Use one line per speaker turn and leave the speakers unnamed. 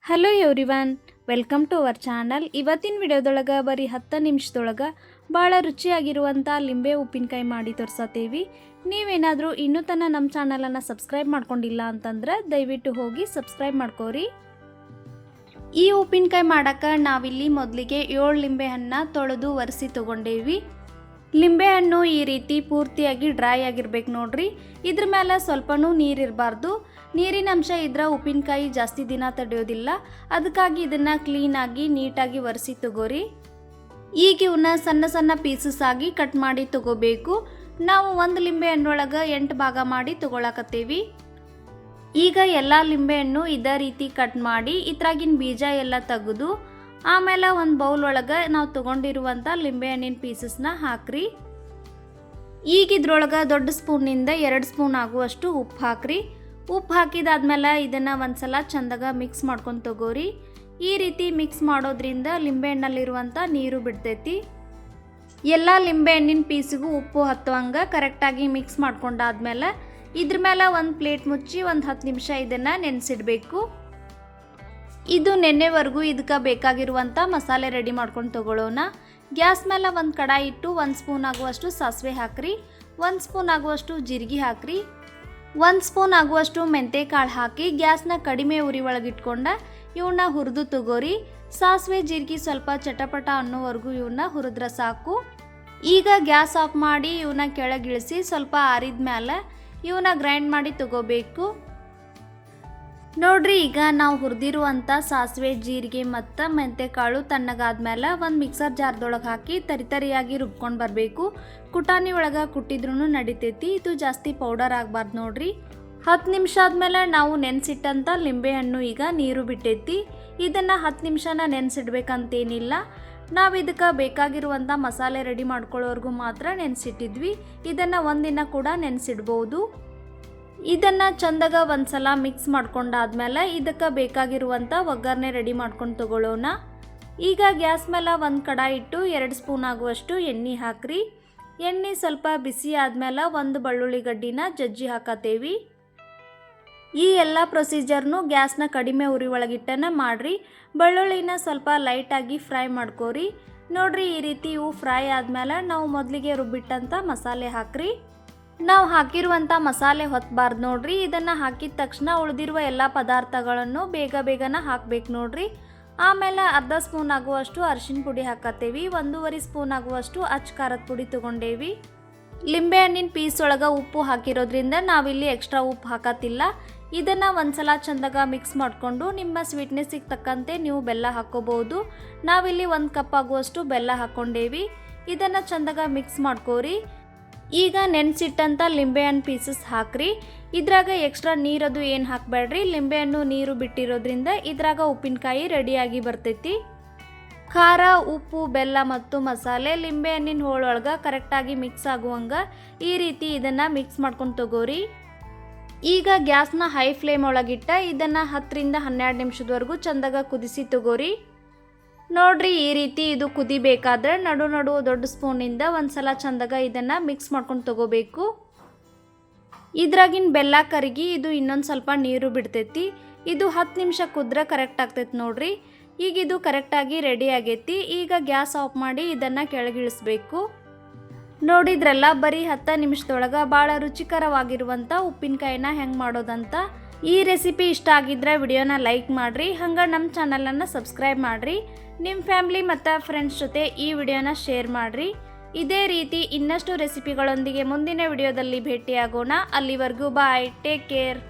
Hello everyone, welcome to our channel. ಇವತ್ತಿನ ವಿಡಿಯೋದೊಳಗೆ ಬರೀ 10 ನಿಮಿಷದೊಳಗೆ ಭಾಳ ರುಚಿಯಾಗಿರುವಂಥ ಲಿಂಬೆ ಉಪ್ಪಿನಕಾಯಿ ಮಾಡಿ ತೋರ್ಸತ್ತೀವಿ. ನೀವೇನಾದರೂ ಇನ್ನೂ ತನಕ ನಮ್ಮ ಚಾನಲನ್ನು ಸಬ್ಸ್ಕ್ರೈಬ್ ಮಾಡ್ಕೊಂಡಿಲ್ಲ ಅಂತಂದ್ರೆ ದಯವಿಟ್ಟು ಹೋಗಿ ಸಬ್ಸ್ಕ್ರೈಬ್ ಮಾಡ್ಕೋರಿ. ಈ ಉಪ್ಪಿನಕಾಯಿ ಮಾಡೋಕ್ಕೆ ನಾವಿಲ್ಲಿ ಮೊದಲಿಗೆ 7 ಲಿಂಬೆಹಣ್ಣು ತೊಳೆದು ಒರೆಸಿ ತೊಗೊಂಡೇವಿ. ಲಿಂಬೆಹಣ್ಣು ಈ ರೀತಿ ಪೂರ್ತಿಯಾಗಿ ಡ್ರೈ ಆಗಿರ್ಬೇಕು ನೋಡ್ರಿ. ಇದ್ರ ಮೇಲೆ ಸ್ವಲ್ಪನೂ ನೀರಿರಬಾರ್ದು. ನೀರಿನ ಅಂಶ ಇದ್ರೆ ಉಪ್ಪಿನಕಾಯಿ ಜಾಸ್ತಿ ದಿನ ತಡೆಯೋದಿಲ್ಲ. ಅದಕ್ಕಾಗಿ ಇದನ್ನು ಕ್ಲೀನಾಗಿ ನೀಟಾಗಿ ಒರೆಸಿ ತಗೋರಿ. ಈಗ ಇವನ್ನ ಸಣ್ಣ ಸಣ್ಣ ಪೀಸಸ್ ಆಗಿ ಕಟ್ ಮಾಡಿ ತಗೋಬೇಕು. ನಾವು ಒಂದು ಲಿಂಬೆಹಣ್ಣೊಳಗೆ 8 ಭಾಗ ಮಾಡಿ ತಗೊಳಕತ್ತೇವಿ. ಈಗ ಎಲ್ಲ ಲಿಂಬೆಹಣ್ಣು ಇದೇ ರೀತಿ ಕಟ್ ಮಾಡಿ ಇದ್ರಾಗಿನ ಬೀಜ ಎಲ್ಲ ತೆಗೆದು ಆಮೇಲೆ ಒಂದು ಬೌಲ್ ಒಳಗೆ ನಾವು ತೊಗೊಂಡಿರುವಂಥ ಲಿಂಬೆಹಣ್ಣಿನ ಪೀಸಸ್ನ ಹಾಕ್ರಿ. ಈಗ ಇದ್ರೊಳಗೆ ದೊಡ್ಡ ಸ್ಪೂನಿಂದ 2 ಸ್ಪೂನ್ ಆಗುವಷ್ಟು ಉಪ್ಪು ಹಾಕ್ರಿ. ಉಪ್ಪು ಹಾಕಿದಾದ್ಮೇಲೆ ಇದನ್ನು ಒಂದ್ಸಲ ಚಂದಾಗ ಮಿಕ್ಸ್ ಮಾಡ್ಕೊಂಡು ತಗೋರಿ. ಈ ರೀತಿ ಮಿಕ್ಸ್ ಮಾಡೋದ್ರಿಂದ ಲಿಂಬೆಹಣ್ಣಲ್ಲಿರುವಂಥ ನೀರು ಬಿಡ್ತೈತಿ. ಎಲ್ಲ ಲಿಂಬೆಹಣ್ಣಿನ ಪೀಸಿಗೂ ಉಪ್ಪು ಹತ್ತುವಂಗೆ ಕರೆಕ್ಟಾಗಿ ಮಿಕ್ಸ್ ಮಾಡ್ಕೊಂಡಾದ್ಮೇಲೆ ಇದ್ರ ಮೇಲೆ ಒಂದು ಪ್ಲೇಟ್ ಮುಚ್ಚಿ ಒಂದು 10 ನಿಮಿಷ ಇದನ್ನು ನೆನೆಸಿಡಬೇಕು. ಇದು ನೆನ್ನೆವರೆಗೂ ಇದಕ್ಕೆ ಬೇಕಾಗಿರುವಂಥ ಮಸಾಲೆ ರೆಡಿ ಮಾಡ್ಕೊಂಡು ತಗೊಳ್ಳೋಣ. ಗ್ಯಾಸ್ ಮೇಲೆ ಒಂದು ಕಡಾಯಿ ಇಟ್ಟು 1 ಸ್ಪೂನ್ ಆಗುವಷ್ಟು ಸಾಸಿವೆ ಹಾಕ್ರಿ. 1 ಸ್ಪೂನ್ ಆಗುವಷ್ಟು ಜೀರಿಗೆ ಹಾಕ್ರಿ. 1 ಸ್ಪೂನ್ ಆಗುವಷ್ಟು ಮೆಂತೆ ಕಾಳು ಹಾಕಿ ಗ್ಯಾಸ್ನ ಕಡಿಮೆ ಉರಿ ಒಳಗಿಟ್ಕೊಂಡ ಇವನ್ನ ಹುರಿದು ತಗೋರಿ. ಸಾಸಿವೆ ಜೀರಿಗೆ ಸ್ವಲ್ಪ ಚಟಪಟ ಅನ್ನೋವರೆಗೂ ಇವನ್ನ ಹುರಿದ್ರೆ ಸಾಕು. ಈಗ ಗ್ಯಾಸ್ ಆಫ್ ಮಾಡಿ ಇವನ್ನ ಕೆಳಗಿಳಿಸಿ ಸ್ವಲ್ಪ ಆರಿದ ಮೇಲೆ ಇವನ್ನ ಗ್ರೈಂಡ್ ಮಾಡಿ ತಗೋಬೇಕು. ನೋಡ್ರಿ, ಈಗ ನಾವು ಹುರಿದಿರುವಂಥ ಸಾಸಿವೆ ಜೀರಿಗೆ ಮತ್ತು ಮೆಂತೆಕಾಳು ತಣ್ಣಗಾದ್ಮೇಲೆ ಒಂದು ಮಿಕ್ಸರ್ ಜಾರ್ದೊಳಗೆ ಹಾಕಿ ತರಿತರಿಯಾಗಿ ರುಬ್ಕೊಂಡು ಬರಬೇಕು. ಕುಟಾಣಿ ಒಳಗೆ ಕುಟ್ಟಿದ್ರೂ ನಡಿತೈತಿ. ಇದು ಜಾಸ್ತಿ ಪೌಡರ್ ಆಗಬಾರ್ದು ನೋಡ್ರಿ. 10 ನಿಮಿಷ ಆದಮೇಲೆ ನಾವು ನೆನೆಸಿಟ್ಟಂಥ ಲಿಂಬೆಹಣ್ಣು ಈಗ ನೀರು ಬಿಟ್ಟೈತಿ. ಇದನ್ನು 10 ನಿಮಿಷನ ನೆನೆಸಿಡ್ಬೇಕಂತೇನಿಲ್ಲ. ನಾವು ಇದಕ್ಕೆ ಬೇಕಾಗಿರುವಂಥ ಮಸಾಲೆ ರೆಡಿ ಮಾಡ್ಕೊಳ್ಳೋವರೆಗೂ ಮಾತ್ರ ನೆನೆಸಿಟ್ಟಿದ್ವಿ. ಇದನ್ನು ಒಂದಿನ ಕೂಡ ನೆನೆಸಿಡ್ಬೋದು. ಇದನ್ನು ಚಂದಾಗ ಒಂದ್ಸಲ ಮಿಕ್ಸ್ ಮಾಡ್ಕೊಂಡಾದ್ಮೇಲೆ ಇದಕ್ಕೆ ಬೇಕಾಗಿರುವಂಥ ಒಗ್ಗರಣೆ ರೆಡಿ ಮಾಡ್ಕೊಂಡು ತಗೊಳ್ಳೋಣ. ಈಗ ಗ್ಯಾಸ್ ಮೇಲೆ ಒಂದು ಕಡಾಯಿ ಇಟ್ಟು 2 ಸ್ಪೂನ್ ಆಗುವಷ್ಟು ಎಣ್ಣೆ ಹಾಕ್ರಿ. ಎಣ್ಣೆ ಸ್ವಲ್ಪ ಬಿಸಿ ಆದಮೇಲೆ ಒಂದು ಬೆಳ್ಳುಳ್ಳಿ ಗಡ್ಡಿನ ಜಜ್ಜಿ ಹಾಕತ್ತೇವಿ. ಈ ಎಲ್ಲ ಪ್ರೊಸೀಜರ್ನು ಗ್ಯಾಸ್ನ ಕಡಿಮೆ ಉರಿ ಒಳಗಿಟ್ಟನ ಮಾಡಿರಿ. ಬೆಳ್ಳುಳ್ಳಿನ ಸ್ವಲ್ಪ ಲೈಟಾಗಿ ಫ್ರೈ ಮಾಡ್ಕೋರಿ. ನೋಡ್ರಿ, ಈ ರೀತಿ ಇವು ಫ್ರೈ ಆದಮೇಲೆ ನಾವು ಮೊದಲಿಗೆ ರುಬ್ಬಿಟ್ಟಂಥ ಮಸಾಲೆ ಹಾಕ್ರಿ. ನಾವು ಹಾಕಿರುವಂಥ ಮಸಾಲೆ ಹೊತ್ತಬಾರ್ದು ನೋಡ್ರಿ. ಇದನ್ನು ಹಾಕಿದ ತಕ್ಷಣ ಉಳಿದಿರುವ ಎಲ್ಲ ಪದಾರ್ಥಗಳನ್ನು ಬೇಗನೆ ಹಾಕಬೇಕು ನೋಡ್ರಿ. ಆಮೇಲೆ ಅರ್ಧ ಸ್ಪೂನ್ ಆಗುವಷ್ಟು ಅರಿಶಿನ ಪುಡಿ ಹಾಕತ್ತೇವಿ. 1.5 ಸ್ಪೂನ್ ಆಗುವಷ್ಟು ಅಚ್ಚ ಖಾರದ ಪುಡಿ ತೊಗೊಂಡೇವಿ. ಲಿಂಬೆಹಣ್ಣಿನ ಪೀಸ್ ಒಳಗೆ ಉಪ್ಪು ಹಾಕಿರೋದ್ರಿಂದ ನಾವಿಲ್ಲಿ ಎಕ್ಸ್ಟ್ರಾ ಉಪ್ಪು ಹಾಕತ್ತಿಲ್ಲ. ಇದನ್ನು ಒಂದ್ಸಲ ಚಂದಾಗ ಮಿಕ್ಸ್ ಮಾಡಿಕೊಂಡು ನಿಮ್ಮ ಸ್ವೀಟ್ನೆಸ್ಸಿಗೆ ತಕ್ಕಂತೆ ನೀವು ಬೆಲ್ಲ ಹಾಕ್ಕೋಬೋದು. ನಾವಿಲ್ಲಿ 1 ಕಪ್ ಆಗುವಷ್ಟು ಬೆಲ್ಲ ಹಾಕ್ಕೊಂಡೇವಿ. ಇದನ್ನು ಚಂದಾಗ ಮಿಕ್ಸ್ ಮಾಡ್ಕೋರಿ. ಈಗ ನೆನೆಸಿಟ್ಟಂಥ ಲಿಂಬೆಹಣ್ಣು ಪೀಸಸ್ ಹಾಕ್ರಿ. ಇದ್ರಾಗ ಎಕ್ಸ್ಟ್ರಾ ನೀರದು ಏನು ಹಾಕಬೇಡ್ರಿ. ಲಿಂಬೆಹಣ್ಣು ನೀರು ಬಿಟ್ಟಿರೋದ್ರಿಂದ ಇದ್ರಾಗ ಉಪ್ಪಿನಕಾಯಿ ರೆಡಿಯಾಗಿ ಬರ್ತೈತಿ. ಖಾರ, ಉಪ್ಪು, ಬೆಲ್ಲ ಮತ್ತು ಮಸಾಲೆ ಲಿಂಬೆಹಣ್ಣಿನ ಹೋಳೊಳಗೆ ಕರೆಕ್ಟಾಗಿ ಮಿಕ್ಸ್ ಆಗುವಂಗೆ ಈ ರೀತಿ ಇದನ್ನು ಮಿಕ್ಸ್ ಮಾಡ್ಕೊಂಡು ತಗೋರಿ. ಈಗ ಗ್ಯಾಸ್ನ ಹೈ ಫ್ಲೇಮ್ ಒಳಗಿಟ್ಟ ಇದನ್ನು 10 ರಿಂದ 12 ನಿಮಿಷದವರೆಗೂ ಚಂದಾಗ ಕುದಿಸಿ ತಗೋರಿ. ನೋಡ್ರಿ, ಈ ರೀತಿ ಇದು ಕುದಿಬೇಕಾದ್ರೆ ನಡು ದೊಡ್ಡ ಸ್ಪೂನಿಂದ ಒಂದ್ಸಲ ಚಂದಾಗ ಇದನ್ನು ಮಿಕ್ಸ್ ಮಾಡ್ಕೊಂಡು ತಗೋಬೇಕು. ಇದ್ರಾಗಿನ ಬೆಲ್ಲ ಕರಗಿ ಇದು ಇನ್ನೊಂದು ಸ್ವಲ್ಪ ನೀರು ಬಿಡ್ತೈತಿ. ಇದು 10 ನಿಮಿಷ ಕುದ್ರೆ ಕರೆಕ್ಟ್ ಆಗ್ತೈತಿ ನೋಡ್ರಿ. ಈಗ ಇದು ಕರೆಕ್ಟಾಗಿ ರೆಡಿ ಆಗೈತಿ. ಈಗ ಗ್ಯಾಸ್ ಆಫ್ ಮಾಡಿ ಇದನ್ನು ಕೆಳಗಿಳಿಸ್ಬೇಕು. ನೋಡಿದ್ರಲ್ಲ, ಬರೀ 10 ನಿಮಿಷದೊಳಗೆ ಭಾಳ ರುಚಿಕರವಾಗಿರುವಂಥ ಉಪ್ಪಿನಕಾಯಿನ ಹೆಂಗೆ ಮಾಡೋದಂತ. ಈ ರೆಸಿಪಿ ಇಷ್ಟ ಆಗಿದ್ರೆ ವಿಡಿಯೋನ ಲೈಕ್ ಮಾಡಿರಿ. ಹಂಗೆ ನಮ್ಮ ಚಾನಲನ್ನು ಸಬ್ಸ್ಕ್ರೈಬ್ ಮಾಡಿರಿ. ನಿಮ್ಮ ಫ್ಯಾಮಿಲಿ ಮತ್ತು ಫ್ರೆಂಡ್ಸ್ ಜೊತೆ ಈ ವಿಡಿಯೋನ ಶೇರ್ ಮಾಡಿರಿ. ಇದೇ ರೀತಿ ಇನ್ನಷ್ಟು ರೆಸಿಪಿಗಳೊಂದಿಗೆ ಮುಂದಿನ ವಿಡಿಯೋದಲ್ಲಿ ಭೇಟಿಯಾಗೋಣ. ಅಲ್ಲಿವರೆಗೂ ಬಾಯ್, ಟೇಕ್ ಕೇರ್.